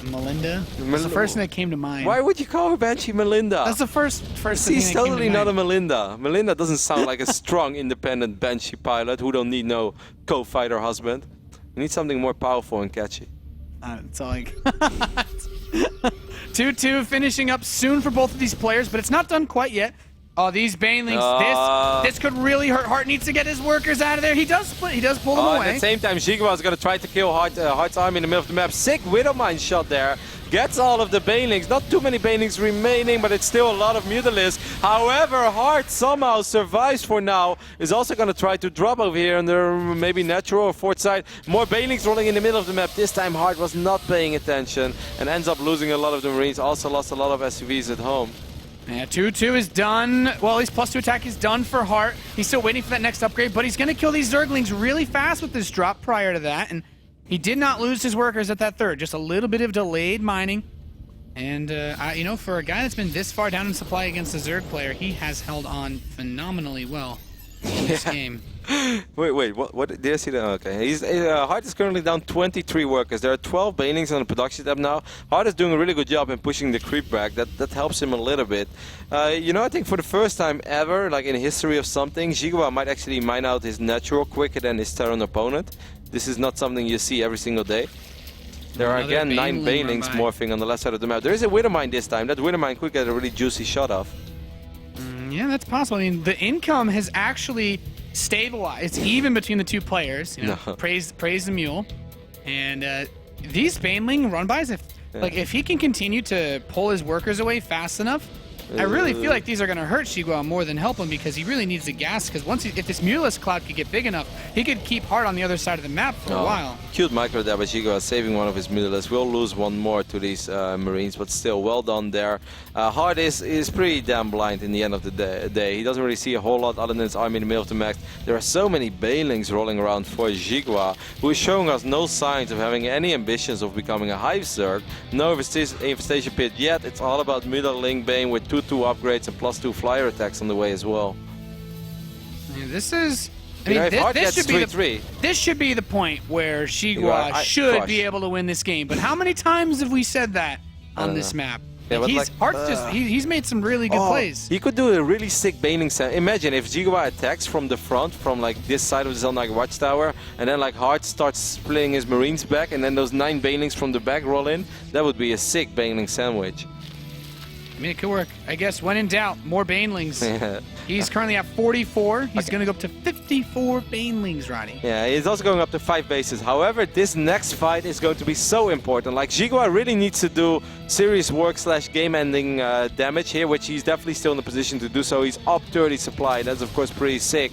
Melinda? That's the first thing that came to mind. Why would you call her Banshee Melinda? That's the first She's totally not a Melinda. Melinda doesn't sound like a strong, independent Banshee pilot who don't need no co-fighter husband. You need something more powerful and catchy. It's all like 2-2 finishing up soon for both of these players, but it's not done quite yet. Oh, these banelings, this could really hurt. Hart needs to get his workers out of there. He does split, he does pull them away. At the same time, XiGua is going to try to kill Hart's army in the middle of the map. Sick Widowmine shot there. Gets all of the banelings. Not too many banelings remaining, but it's still a lot of Mutalisks. However, Hart somehow survives for now. Is also going to try to drop over here on their maybe natural or fort side. More banelings rolling in the middle of the map. This time Hart was not paying attention and ends up losing a lot of the Marines. Also lost a lot of SUVs at home. Yeah, 2-2 is done. Well, his +2 attack is done for Hart. He's still waiting for that next upgrade, but he's going to kill these Zerglings really fast with this drop prior to that. And he did not lose his workers at that third. Just a little bit of delayed mining. And, you know, for a guy that's been this far down in supply against a Zerg player, he has held on phenomenally well in this game. Wait, what did I see that? Okay, Hart is currently down 23 workers. There are 12 banelings on the production tab now. Hart is doing a really good job in pushing the creep back. That helps him a little bit. You know, I think for the first time ever, like in the history of something, XiGua might actually mine out his natural quicker than his Terran opponent. This is not something you see every single day. There are again 9 banelings morphing on the left side of the map. There is a Widowmine this time. That Widowmine could get a really juicy shot off. Yeah, that's possible. I mean, the income has actually stabilized. It's even between the two players. You know, praise the mule. And these baneling run-bys, if he can continue to pull his workers away fast enough, I really feel like these are going to hurt XiGua more than help him, because he really needs the gas. Because if this Mutalisk cloud could get big enough, he could keep Hart on the other side of the map for a while. Cute micro there by XiGua, saving one of his Mutalisks. We'll lose one more to these Marines, but still well done there. Hart is pretty damn blind in the end of the day. He doesn't really see a whole lot other than his army in the middle of the map. There are so many banelings rolling around for XiGua, who is showing us no signs of having any ambitions of becoming a Hive Zerg. No infestation pit yet. It's all about Mutaling Bane with 2/2 upgrades and +2 flyer attacks on the way as well. Yeah, this is... I mean, this should be the point where XiGua should be able to win this game. But how many times have we said that on this map? Yeah, he's made some really good plays. He could do a really sick baning set. Imagine if XiGua attacks from the front, from like this side of the Zelnag Watchtower, and then like Hart starts splitting his Marines back, and then those 9 banelings from the back roll in. That would be a sick baneling sandwich. I mean, it could work. I guess when in doubt, more banelings. He's currently at 44. He's going to go up to 54 banelings, Roddy. Yeah, he's also going up to 5 bases. However, this next fight is going to be so important. Like, XiGua really needs to do serious work / game-ending damage here, which he's definitely still in the position to do so. He's up 30 supply. That's, of course, pretty sick.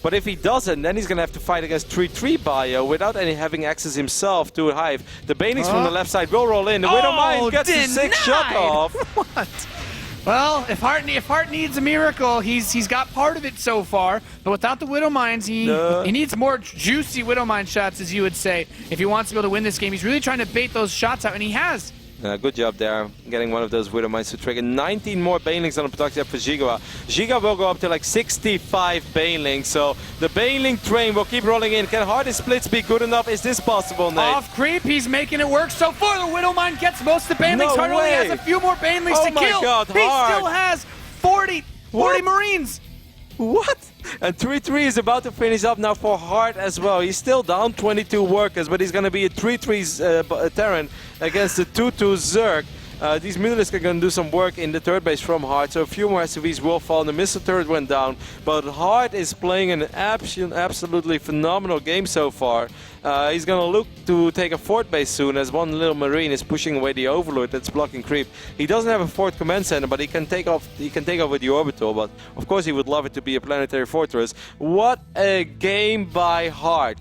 But if he doesn't, then he's going to have to fight against 3-3 Bio without having access himself to a Hive. The banelings from the left side will roll in. The Widowmine gets a sick shot off. What? Well, if Hart needs a miracle, he's got part of it so far. But without the Widowmines, he needs more juicy Widowmine shots, as you would say, if he wants to be able to win this game. He's really trying to bait those shots out, and he has. Good job there, getting one of those Widowmines to trigger. 19 more banelings on the production for XiGua. XiGua will go up to like 65 banelings, so the baneling train will keep rolling in. Can Hart's splits be good enough? Is this possible, Nate? Off creep, he's making it work so far. The Widowmine gets most of the banelings. Hart only has a few more banelings to kill. God, he still has 40 Marines. What? And 3-3 is about to finish up now for Hart as well. He's still down 22 workers, but he's going to be a 3-3 Terran against the 2-2 Zerg. These Mutalisks are going to do some work in the third base from Hart, so a few more SUVs will fall. The missile turret went down, but Hart is playing an absolutely phenomenal game so far. He's going to look to take a fort base soon, as one little Marine is pushing away the Overlord that's blocking creep. He doesn't have a fort command center, but he can take off with the orbital. But of course, he would love it to be a planetary fortress. What a game by Hart!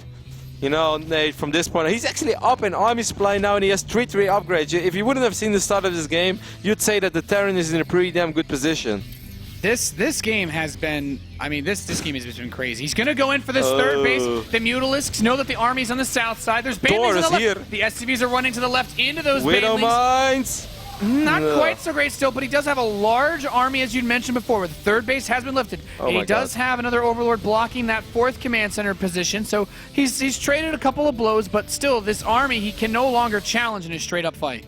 You know, Nate, from this point, he's actually up in army supply now, and he has 3-3 upgrades. If you wouldn't have seen the start of this game, you'd say that the Terran is in a pretty damn good position. This game has been, I mean, this game has been crazy. He's going to go in for this third base. The Mutalisks know that the army's on the south side. There's banelings on the left. Here. The SCVs are running to the left into those Widowmines. Not quite so great still, but he does have a large army, as you'd mentioned before, where the third base has been lifted. He does have another Overlord blocking that 4th command center position, so he's traded a couple of blows, but still, this army he can no longer challenge in a straight-up fight.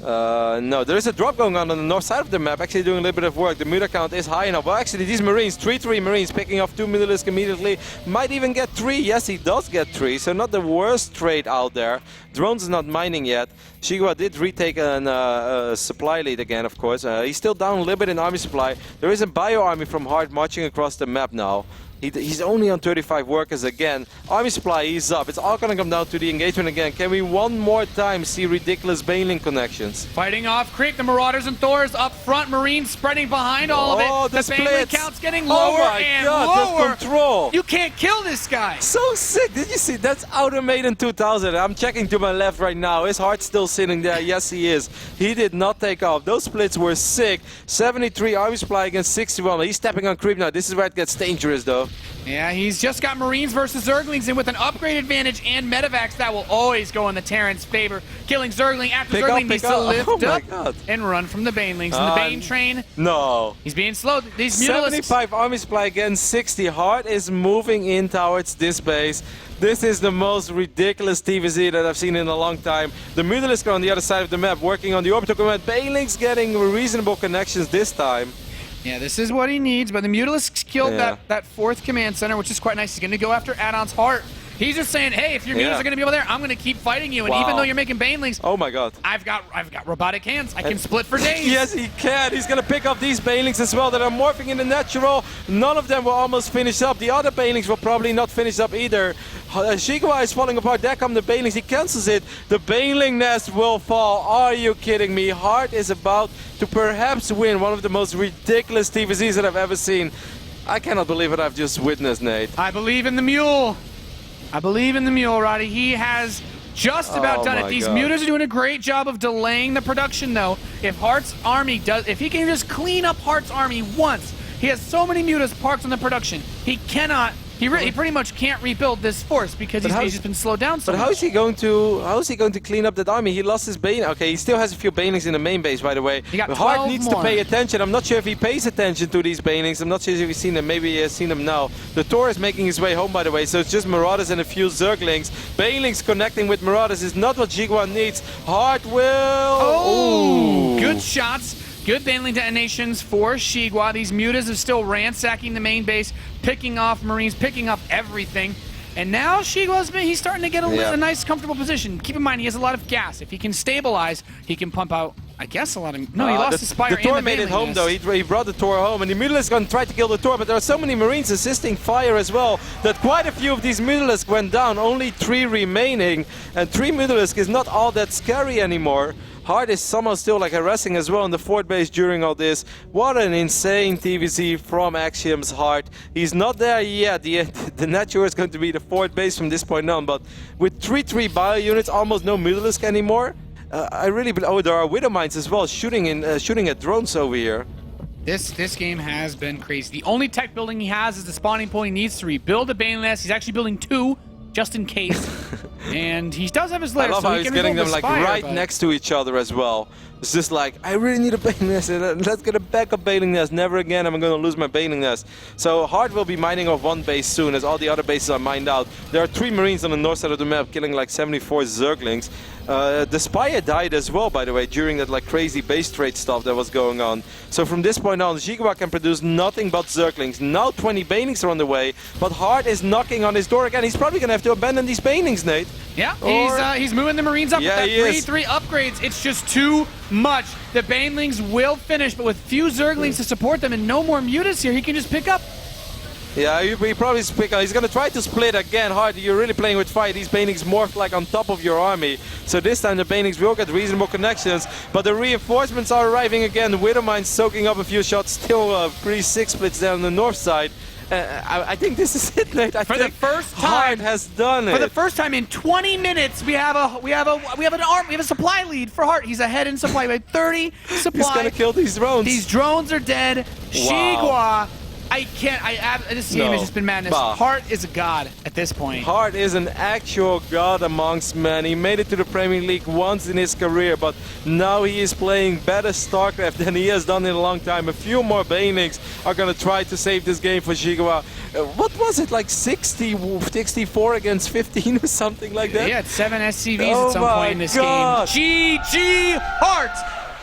No, there is a drop going on the north side of the map, actually doing a little bit of work. The Muta count is high enough. Well, actually, these Marines, 3 Marines, picking off 2 Mutalisks immediately. Might even get 3. Yes, he does get 3, so not the worst trade out there. Drones is not mining yet. XiGua did retake a supply lead again, of course. He's still down a little bit in army supply. There is a bio army from Hard marching across the map now. He's only on 35 workers again. Army supply is up. It's all gonna come down to the engagement again. Can we one more time see ridiculous Baneling connections? Fighting off creep, the Marauders and Thors up front, Marines spreading behind all of it. The Baneling count's getting lower and lower. The control. You can't kill this guy. So sick. Did you see? That's Automated 2000. I'm checking to my left right now. His heart's still sitting there. Yes, he is. He did not take off. Those splits were sick. 73 army supply against 61. He's stepping on creep now. This is where it gets dangerous, though. Yeah, he's just got Marines versus Zerglings, and with an upgrade advantage and Medivacs, that will always go in the Terran's favor. Killing Zergling after Zergling needs to lift up and run from the Banelings. And the Bane train, no. He's being slow. These Mutalisks. 75 army supply against 60. Hard is moving in towards this base. This is the most ridiculous TVZ that I've seen in a long time. The Mutalisk are on the other side of the map, working on the orbital command. Banelings getting reasonable connections this time. Yeah, this is what he needs, but the Mutalisks killed that 4th command center, which is quite nice. He's going to go after Addon's heart. He's just saying, hey, if your Mutas are going to be over there, I'm going to keep fighting you. And even though you're making Banelings, oh my god, I've got robotic hands. I can split for days. Yes, he can. He's going to pick up these Banelings as well that are morphing into natural. None of them will almost finish up. The other Banelings will probably not finish up either. XiGua is falling apart. There come the Banelings. He cancels it. The Baneling nest will fall. Are you kidding me? Hart is about to perhaps win one of the most ridiculous TVZs that I've ever seen. I cannot believe what I've just witnessed, Nate. I believe in the mule. I believe in the mule, Roddy. He has just about done it. These Mutas are doing a great job of delaying the production, though. If Hart's army does, if he can just clean up Hart's army once, he has so many Mutas parked on the production. He cannot. He pretty much can't rebuild this force because he's just been slowed down so much. But how is he going to clean up that army? He lost his Bane. Okay, he still has a few Banelings in the main base, by the way. Hart needs to pay attention. I'm not sure if he pays attention to these Banelings. I'm not sure if he's seen them. Maybe he has seen them now. The Thor is making his way home, by the way, so it's just Marauders and a few Zerglings. Banelings connecting with Marauders is not what XiGua needs. Hart will... Oh, good shots. Good Baneling detonations for XiGua. These Mutas are still ransacking the main base, picking off Marines, picking off everything. And now he's starting to get a nice, comfortable position. Keep in mind, he has a lot of gas. If he can stabilize, he can pump out, I guess, a lot of... No, he lost his Spire. The Tor made it home, though. He brought the Tor home, and the Mutalisk going to try to kill the Tor, but there are so many Marines assisting fire as well that quite a few of these Mutalisk went down. Only 3 remaining, and 3 Mutalisk is not all that scary anymore. Hart is somehow still like harassing as well in the fort base during all this. What an insane TVZ from Axiom's Hart. He's not there yet. The Nature is going to be the fort base from this point on, but with 3 bio units, almost no Mutalisk anymore. I really believe... Oh, there are Widow Mines as well, shooting at drones over here. This game has been crazy. The only tech building he has is the spawning point. He needs to rebuild a Bane nest. He's actually building 2. Just in case. And he does have his layers. I love how he's getting them like right next to each other as well. It's just like, I really need a Baneling nest. Let's get a backup Baneling nest. Never again am I going to lose my Baneling nest. So Hart will be mining off one base soon as all the other bases are mined out. There are 3 Marines on the north side of the map killing like 74 Zerglings. The Spire died as well, by the way, during that like crazy base trade stuff that was going on. So from this point on, XiGua can produce nothing but Zerglings. Now 20 Banelings are on the way, but Hart is knocking on his door again. He's probably going to have to abandon these Banelings, Nate. Yeah, he's moving the Marines up with that 3-3 upgrades. It's just too much. The Banelings will finish, but with few Zerglings to support them and no more Mutas here, he can just pick up. Yeah, he probably pick up. He's going to try to split again. Hard, you're really playing with fire. These Banelings morph like on top of your army. So this time the Banelings will get reasonable connections. But the reinforcements are arriving again. The Widow Mine soaking up a few shots. Still pretty 6 splits down on the north side. I think this is it, Nate. For the first time, Hard has done it. For the first time in 20 minutes, we have a supply lead for Hart. He's ahead in supply by 30 supply. He's gonna kill these drones. These drones are dead. Wow. XiGua I can't. This game has just been madness. Bah. Hart is a god at this point. Hart is an actual god amongst men. He made it to the Premier League once in his career, but now he is playing better StarCraft than he has done in a long time. A few more Banings are going to try to save this game for XiGua. What was it, like 64 against 15 or something like that? Yeah, it's 7 SCVs at some point in this God. game. GG Hart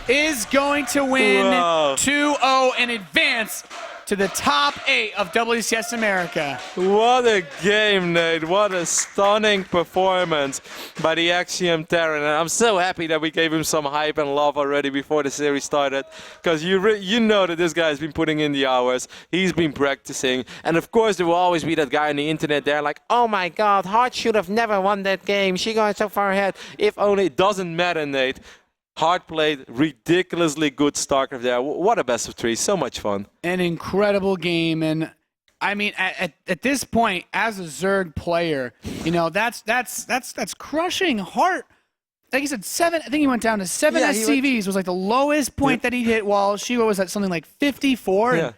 is going to win 2-0 and advance to the top 8 of WCS America. What a game, Nate. What a stunning performance by the Axiom Terran. And I'm so happy that we gave him some hype and love already before the series started. Because you know that this guy has been putting in the hours. He's been practicing. And of course, there will always be that guy on the internet there like, oh my God, Hart should have never won that game. She got so far ahead. If only. It doesn't matter, Nate. Hart played ridiculously good StarCraft there. What a best of 3. So much fun. An incredible game. And I mean, at this point, as a Zerg player, you know, that's crushing Hart. Like you said, 7, I think he went down to 7 SCVs was like the lowest point that he hit, while XiGua was at something like 54. Yeah.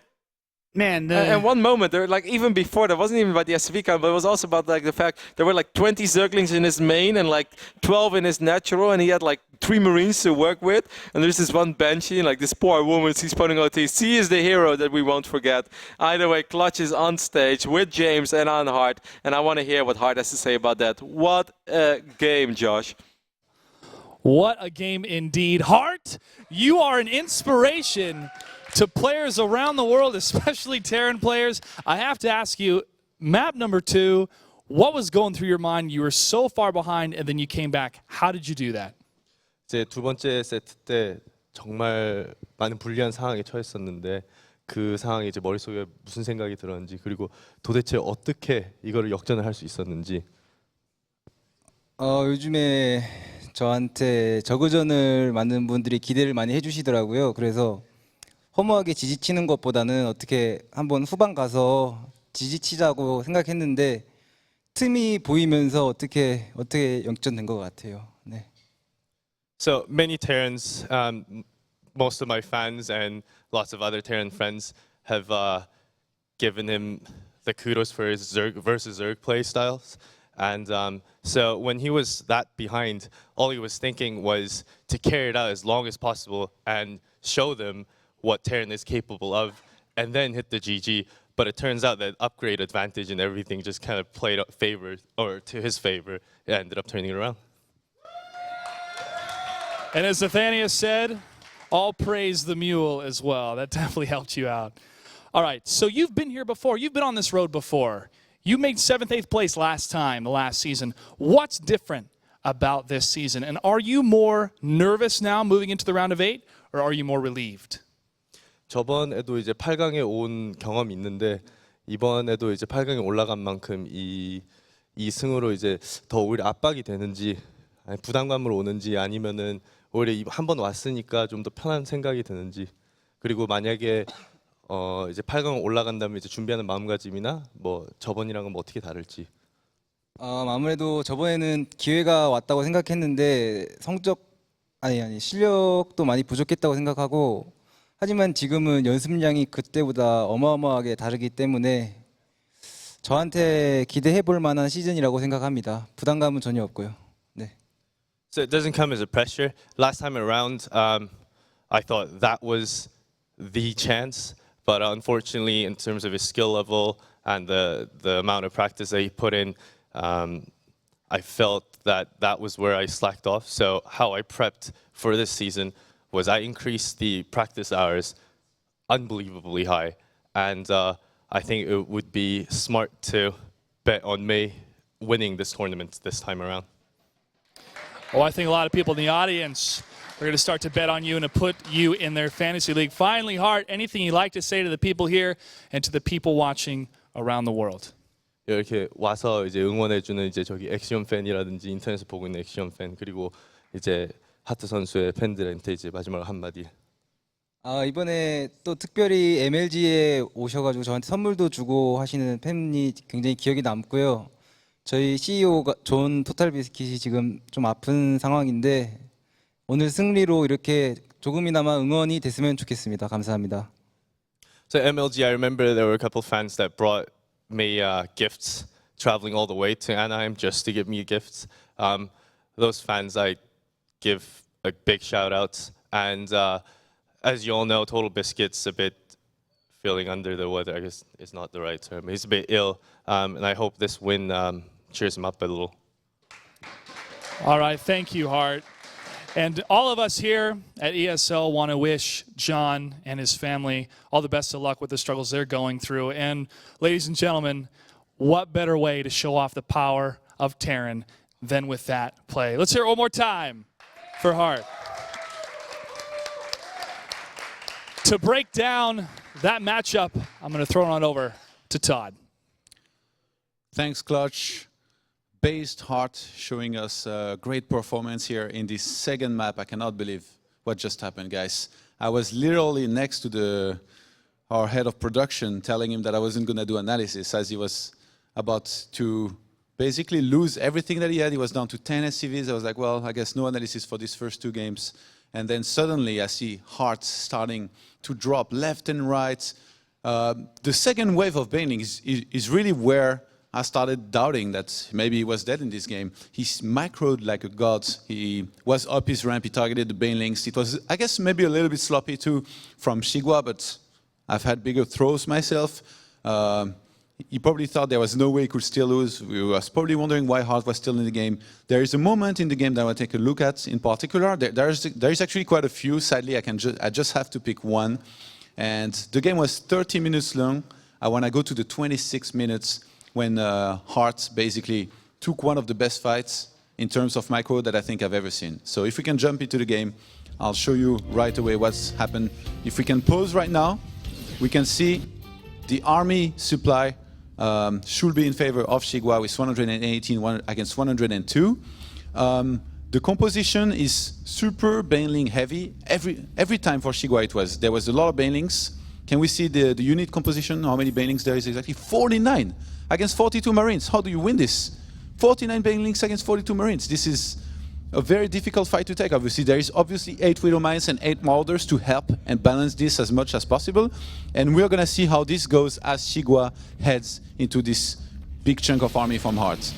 Man, and one moment there, like even before, that wasn't even about the SCV count, but it was also about like the fact there were like 20 Zerglings in his main and like 12 in his natural, and he had like 3 Marines to work with. And there's this one Banshee, and like this poor woman, she's putting out OT. She is the hero that we won't forget. Either way, Clutch is on stage with James and on Hart, and I want to hear what Hart has to say about that. What a game, Josh. What a game indeed. Hart, you are an inspiration to players around the world, especially Terran players. I have to ask you, map number 2, what was going through your mind? You were so far behind and then you came back. How did you do that? 제 두 번째 세트 때 정말 많은 불리한 상황에 처했었는데 그 상황이 이제 머릿속에 무슨 생각이 들었는지, 그리고 도대체 어떻게 이거를 역전을 할 수 있었는지. 요즘에 저한테 저그전을 많은 분들이 기대를 많이 해주시더라고요. 그래서 허무하게 지지치는 것보다는 어떻게 한번 후반 가서 지지치자고 생각했는데 틈이 보이면서 어떻게 역전된 것 같아요. 네. So many Terrans, most of my fans and lots of other Terran friends have given him the kudos for his Zerg versus Zerg play styles. And so when he was that behind, all he was thinking was to carry it out as long as possible and show them what Terran is capable of, and then hit the GG. But it turns out that upgrade advantage and everything just kind of played to his favor. It ended up turning it around. And as Nathaniel said, all praise the mule as well. That definitely helped you out. All right, so you've been here before. You've been on this road before. You made 7th, 8th place last season. What's different about this season? And are you more nervous now moving into the round of 8, or are you more relieved? 저번에도 이제 8강에 온 경험이 있는데 이번에도 이제 8강에 올라간 만큼 이 승으로 이제 더 오히려 압박이 되는지, 아니 부담감으로 오는지, 아니면은 오히려 한 번 왔으니까 좀 더 편한 생각이 드는지, 그리고 만약에 이제 8강 올라간다면 이제 준비하는 마음가짐이나 뭐 저번이랑은 뭐 어떻게 다를지. 아무래도 저번에는 기회가 왔다고 생각했는데 실력도 많이 부족했다고 생각하고, 하지만 지금은 연습량이 그때보다 어마어마하게 다르기 때문에 저한테 기대해 볼 만한 시즌이라고 생각합니다. 부담감은 전혀 없고요. 네. So it doesn't come as a pressure. Last time around, I thought that was the chance, but unfortunately, in terms of his skill level and the amount of practice that he put in, I felt that was where I slacked off. So how I prepped for this season was I increased the practice hours unbelievably high, and I think it would be smart to bet on me winning this tournament this time around. Well, I think a lot of people in the audience are going to start to bet on you and to put you in their fantasy league. Finally, Hart, anything you'd like to say to the people here and to the people watching around the world? 이렇게 와서 이제 응원해주는 이제 저기 엑시온 팬이라든지 인터넷에서 보고 있는 엑시온 팬, 그리고 이제 하트 선수의 팬들한테 이제 마지막으로 한마디. 이번에 또 특별히 MLG에 오셔가지고 저한테 선물도 주고 하시는 팬이 굉장히 기억에 남고요. 저희 CEO가 존 토탈비스킷이 지금 좀 아픈 상황인데 오늘 승리로 이렇게 조금이나마 응원이 됐으면 좋겠습니다. 감사합니다. So MLG, I remember there were a couple fans that brought me gifts, traveling all the way to Anaheim just to give me gifts. Those fans, I give a big shout out. And as you all know, Total Biscuit's a bit feeling under the weather. I guess it's not the right term. He's a bit ill, and I hope this win cheers him up a little. All right, thank you, Hart. And all of us here at ESL want to wish John and his family all the best of luck with the struggles they're going through. And ladies and gentlemen, what better way to show off the power of Terran than with that play? Let's hear it one more time for Hart. To break down that matchup, I'm going to throw it on over to Todd. Thanks, Clutch. Based Hart showing us a great performance here in this second map. I cannot believe what just happened, guys. I was literally next to our head of production telling him that I wasn't going to do analysis as he was about to basically lose everything that he had. He was down to 10 SCVs. I was like, well, I guess no analysis for these first 2 games. And then suddenly I see Hart starting to drop left and right. The second wave of Baneling is really where I started doubting that maybe he was dead in this game. He microed like a god. He was up his ramp. He targeted the Banelings. It was, I guess, maybe a little bit sloppy too from XiGua, but I've had bigger throws myself. He probably thought there was no way he could still lose. We was probably wondering why Hart was still in the game. There is a moment in the game that I want to take a look at in particular. There is actually quite a few. Sadly, I just have to pick one. And the game was 30 minutes long. I want to go to the 26 minutes when Hart basically took one of the best fights in terms of micro that I think I've ever seen. So if we can jump into the game, I'll show you right away what's happened. If we can pause right now, we can see the army supply should be in favor of XiGua with 118 against 102. The composition is super Baneling heavy. Every time for XiGua there was a lot of Banelings. Can we see the unit composition? How many Banelings there is exactly? 49 against 42 Marines. How do you win this? 49 Banelings against 42 Marines. This is a very difficult fight to take. Obviously, there is obviously 8 Widow Mines and 8 Marauders to help and balance this as much as possible. And we're going to see how this goes as XiGua heads into this big chunk of army from Hart.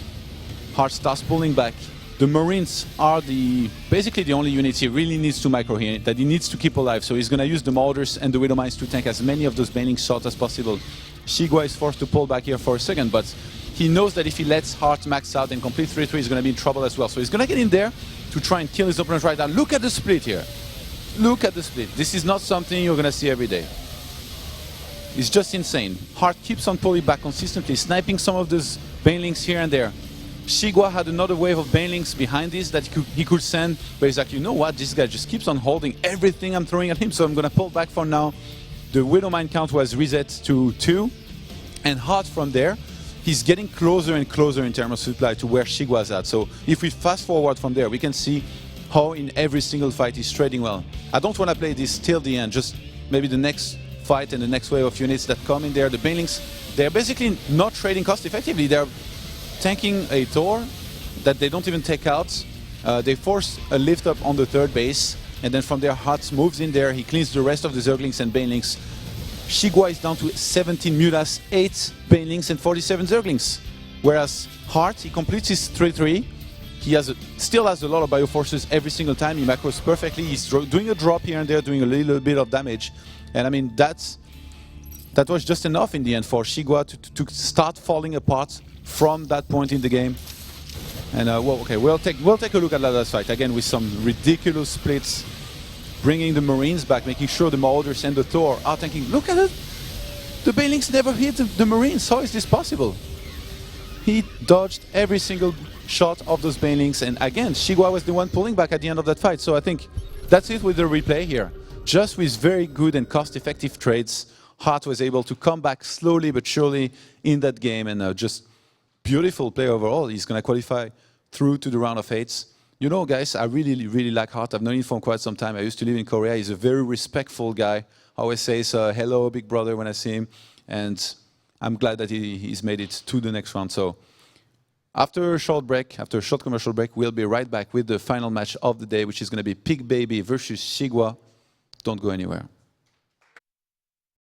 Hart starts pulling back. The Marines are basically the only units he really needs to micro here, that he needs to keep alive. So he's going to use the Marauders and the Widow Mines to tank as many of those Baneling shots as possible. XiGua is forced to pull back here for a second, but he knows that if he lets Hart max out and complete 3-3, he's going to be in trouble as well. So he's going to get in there to try and kill his opponent right now. Look at the split here. Look at the split. This is not something you're going to see every day. It's just insane. Hart keeps on pulling back consistently, sniping some of those Banelings here and there. XiGua had another wave of Banelings behind this that he could send, but he's like, you know what, this guy just keeps on holding everything I'm throwing at him, so I'm going to pull back for now. The Widow Mine count was reset to 2, and Hart from there, he's getting closer and closer in terms of supply to where XiGua's at. So if we fast forward from there, we can see how in every single fight he's trading well. I don't want to play this till the end, just maybe the next fight and the next wave of units that come in there. The Banelings, they're basically not trading cost effectively. They're tanking a Thor that they don't even take out. They force a lift up on the 3rd base, and then from there Hart moves in there. He cleans the rest of the Zerglings and Banelings. XiGua is down to 17 Mulas, 8 Banelings and 47 Zerglings. Whereas Hart, he completes his 3-3. He still has a lot of Bioforces every single time. He macros perfectly. He's doing a drop here and there, doing a little bit of damage. And I mean, that was just enough in the end for XiGua to start falling apart from that point in the game. And well, okay, we'll take a look at that last fight again with some ridiculous splits, bringing the Marines back, making sure the Marauders and the Thor are tanking. Look at it! The Banelings never hit the Marines. How is this possible? He dodged every single shot of those Banelings, and again, XiGua was the one pulling back at the end of that fight. So I think that's it with the replay here. Just with very good and cost-effective trades, Hart was able to come back slowly but surely in that game, and just beautiful play overall. He's going to qualify through to the round of 8s. You know, guys, I really, really like Hart. I've known him for quite some time. I used to live in Korea. He's a very respectful guy. Always says, hello, big brother, when I see him. And I'm glad that he's made it to the next round. So after a short break, after a short commercial break, we'll be right back with the final match of the day, which is going to be Pig Baby versus XiGua. Don't go anywhere.